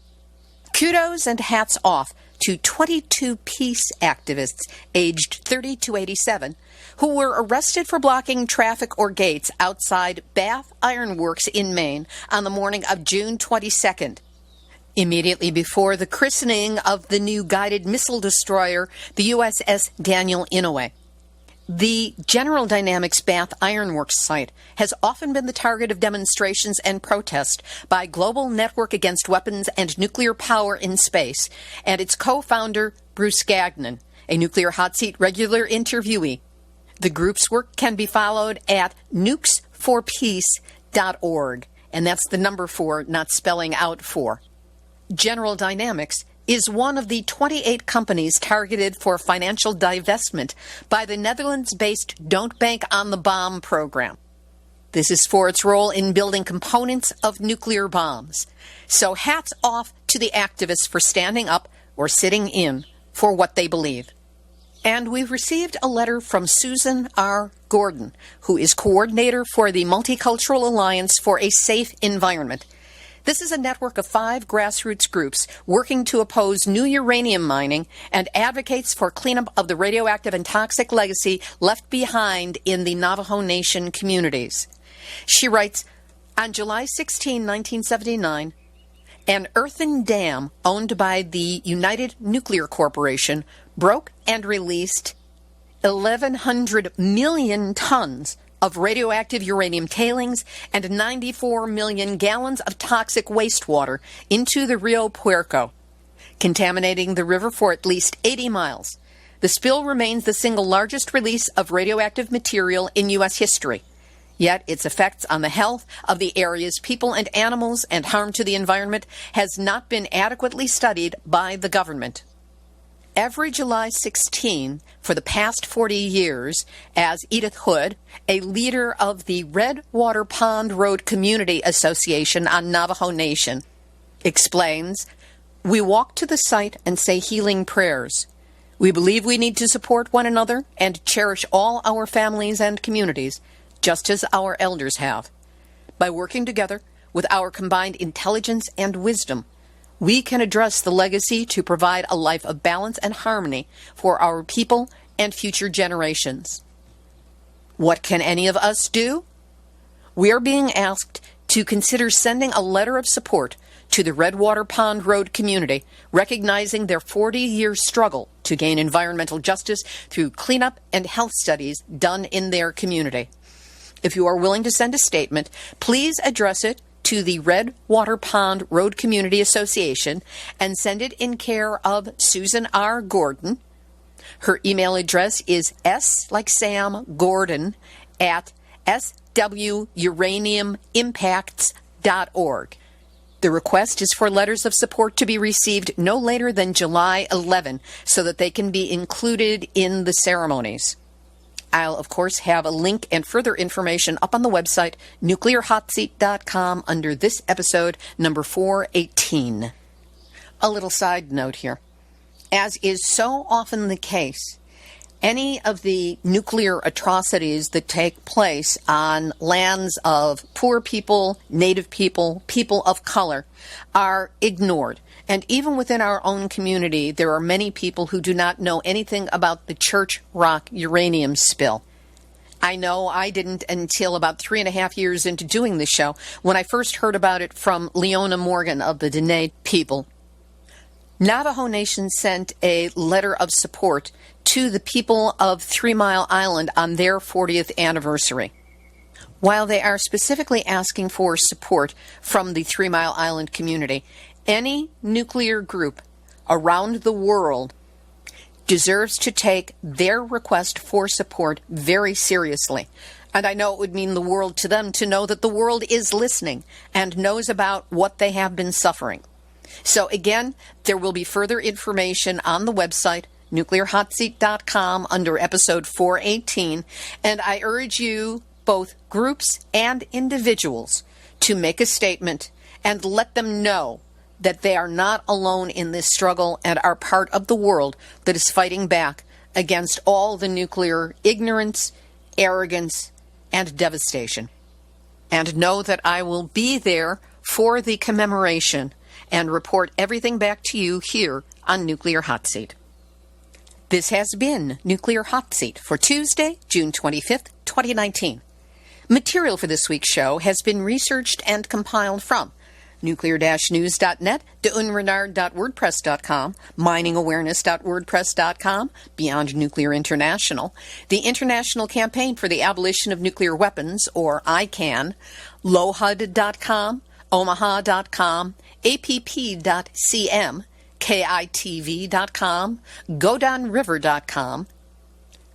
Kudos and hats off to 22 peace activists aged 30 to 87 who were arrested for blocking traffic or gates outside Bath Iron Works in Maine on the morning of June 22nd. Immediately before the christening of the new guided missile destroyer, the USS Daniel Inouye. The General Dynamics Bath Iron Works site has often been the target of demonstrations and protest by Global Network Against Weapons and Nuclear Power in Space and its co-founder, Bruce Gagnon, a Nuclear Hotseat regular interviewee. The group's work can be followed at nukes4peace.org, and that's the number 4, not spelling out 4. General Dynamics is one of the 28 companies targeted for financial divestment by the Netherlands-based Don't Bank on the Bomb program. This is for its role in building components of nuclear bombs. So hats off to the activists for standing up or sitting in for what they believe. And we've received a letter from Susan R. Gordon, who is coordinator for the Multicultural Alliance for a Safe Environment. This is a network of 5 grassroots groups working to oppose new uranium mining and advocates for cleanup of the radioactive and toxic legacy left behind in the Navajo Nation communities. She writes, on July 16, 1979, an earthen dam owned by the United Nuclear Corporation broke and released 1,100 million tons of radioactive uranium tailings and 94 million gallons of toxic wastewater into the Rio Puerco, contaminating the river for at least 80 miles. The spill remains the single largest release of radioactive material in U.S. history. Yet its effects on the health of the area's people and animals and harm to the environment has not been adequately studied by the government. Every July 16, for the past 40 years, as Edith Hood, a leader of the Redwater Pond Road Community Association on Navajo Nation, explains, we walk to the site and say healing prayers. We believe we need to support one another and cherish all our families and communities, just as our elders have. By working together with our combined intelligence and wisdom, we can address the legacy to provide a life of balance and harmony for our people and future generations. What can any of us do? We are being asked to consider sending a letter of support to the Redwater Pond Road community, recognizing their 40-year struggle to gain environmental justice through cleanup and health studies done in their community. If you are willing to send a statement, please address it to the Redwater Pond Road Community Association and send it in care of Susan R. Gordon. Her email address is Gordon at swuraniumimpacts.org. The request is for letters of support to be received no later than July 11 so that they can be included in the ceremonies. I'll, of course, have a link and further information up on the website, nuclearhotseat.com, under this episode, number 418. A little side note here. As is so often the case, any of the nuclear atrocities that take place on lands of poor people, native people, people of color, are ignored. And even within our own community, there are many people who do not know anything about the Church Rock uranium spill. I know I didn't until about 3.5 years into doing this show, when I first heard about it from Leona Morgan of the Dene people. Navajo Nation sent a letter of support to the people of 3 Mile Island on their 40th anniversary. While they are specifically asking for support from the 3 Mile Island community, any nuclear group around the world deserves to take their request for support very seriously. And I know it would mean the world to them to know that the world is listening and knows about what they have been suffering. So again, there will be further information on the website, nuclearhotseat.com, under episode 418. And I urge you, both groups and individuals, to make a statement and let them know that they are not alone in this struggle and are part of the world that is fighting back against all the nuclear ignorance, arrogance, and devastation. And know that I will be there for the commemoration and report everything back to you here on Nuclear Hot Seat. This has been Nuclear Hot Seat for Tuesday, June 25th, 2019. Material for this week's show has been researched and compiled from nuclear-news.net, deunrenard.wordpress.com, miningawareness.wordpress.com, Beyond Nuclear International, the International Campaign for the Abolition of Nuclear Weapons, or ICAN, lohud.com, omaha.com, app.cm, kitv.com, godonriver.com,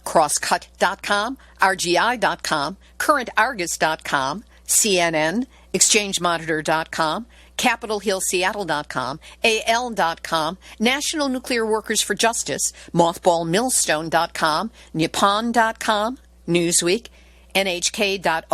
crosscut.com, rgi.com, currentargus.com, CNN, exchangemonitor.com, CapitolHillSeattle.com, AL.com, National Nuclear Workers for Justice, mothballmillstone.com, nippon.com, Newsweek, nhk.or.jp,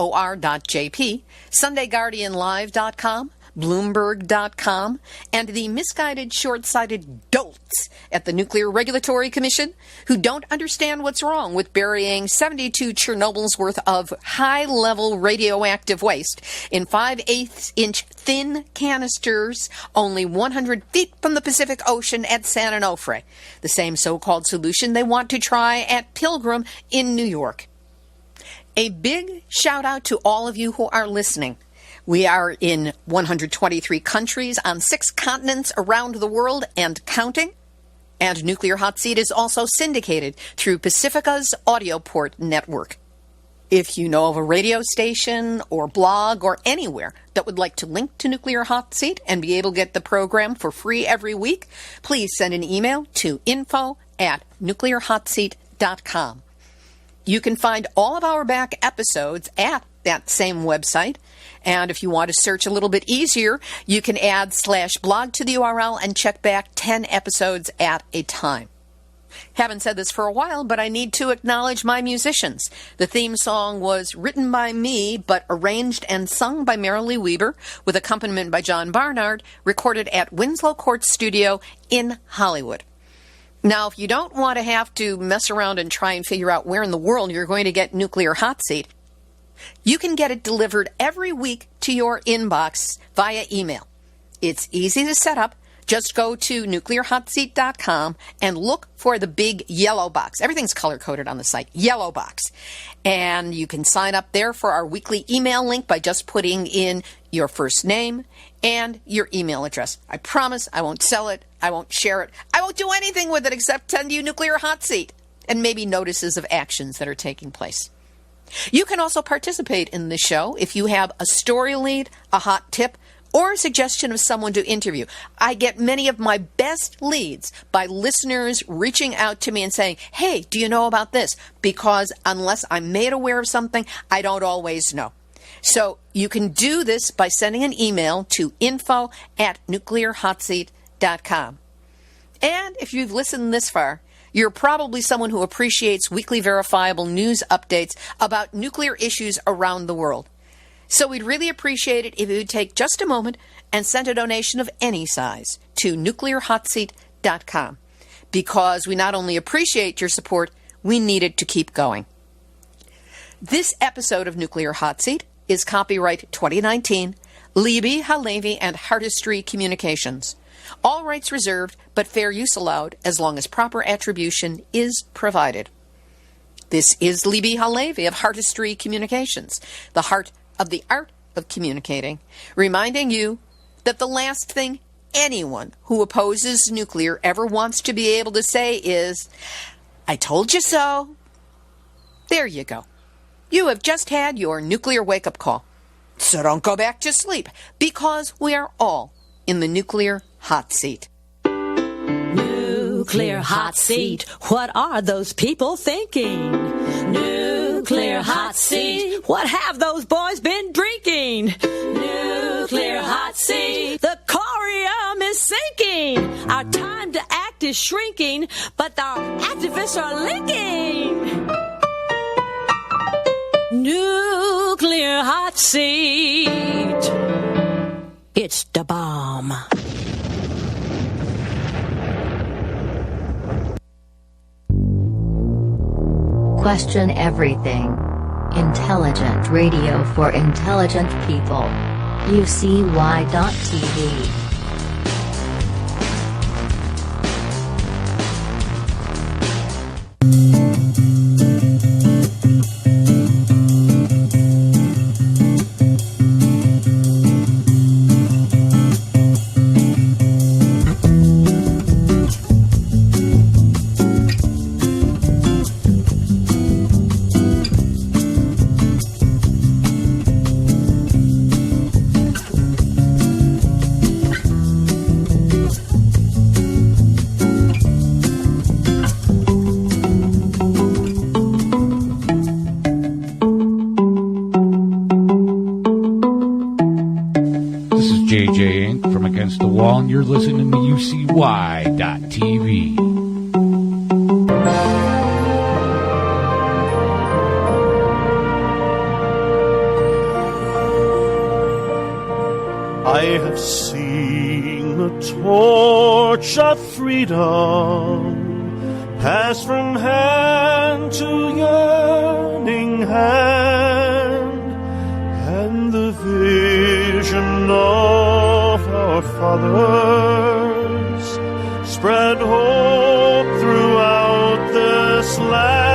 SundayGuardianLive.com, Bloomberg.com, and the misguided, short-sighted dolts at the Nuclear Regulatory Commission who don't understand what's wrong with burying 72 Chernobyls worth of high-level radioactive waste in 5/8-inch thin canisters only 100 feet from the Pacific Ocean at San Onofre, the same so-called solution they want to try at Pilgrim in New York. A big shout-out to all of you who are listening. We are in 123 countries on 6 continents around the world and counting. And Nuclear Hot Seat is also syndicated through Pacifica's AudioPort network. If you know of a radio station or blog or anywhere that would like to link to Nuclear Hot Seat and be able to get the program for free every week, please send an email to info@nuclearhotseat.com. You can find all of our back episodes at that same website. And if you want to search a little bit easier, you can add /blog to the URL and check back 10 episodes at a time. Haven't said this for a while, but I need to acknowledge my musicians. The theme song was written by me, but arranged and sung by Marilee Weber, with accompaniment by John Barnard, recorded at Winslow Court Studio in Hollywood. Now, if you don't want to have to mess around and try and figure out where in the world you're going to get Nuclear Hot Seat, you can get it delivered every week to your inbox via email. It's easy to set up. Just go to nuclearhotseat.com and look for the big yellow box. Everything's color-coded on the site. Yellow box. And you can sign up there for our weekly email link by just putting in your first name and your email address. I promise I won't sell it. I won't share it. I won't do anything with it except send you Nuclear Hot Seat and maybe notices of actions that are taking place. You can also participate in the show if you have a story lead, a hot tip, or a suggestion of someone to interview. I get many of my best leads by listeners reaching out to me and saying, hey, do you know about this? Because unless I'm made aware of something, I don't always know. So you can do this by sending an email to info@nuclearhotseat.com. And if you've listened this far, you're probably someone who appreciates weekly verifiable news updates about nuclear issues around the world. So we'd really appreciate it if you would take just a moment and send a donation of any size to nuclearhotseat.com, because we not only appreciate your support, we need it to keep going. This episode of Nuclear Hot Seat is copyright 2019, Libby, Halevi, and Heartistry Communications. All rights reserved, but fair use allowed as long as proper attribution is provided. This is Libby Halevi of Heartistry Communications, the heart of the art of communicating, reminding you that the last thing anyone who opposes nuclear ever wants to be able to say is, I told you so. There you go. You have just had your nuclear wake-up call. So don't go back to sleep, because we are all in the Nuclear Hot Seat. Nuclear hot seat. What are those people thinking? Nuclear hot seat. What have those boys been drinking? Nuclear hot seat. The corium is sinking. Our time to act is shrinking, but our activists are linking. Nuclear hot seat. It's the bomb. Question everything. Intelligent radio for intelligent people. UCY.TV. And you're listening to UCY.TV. I I have seen the torch of freedom pass from hand to yearning hand, and the vision of our fathers spread hope throughout this land.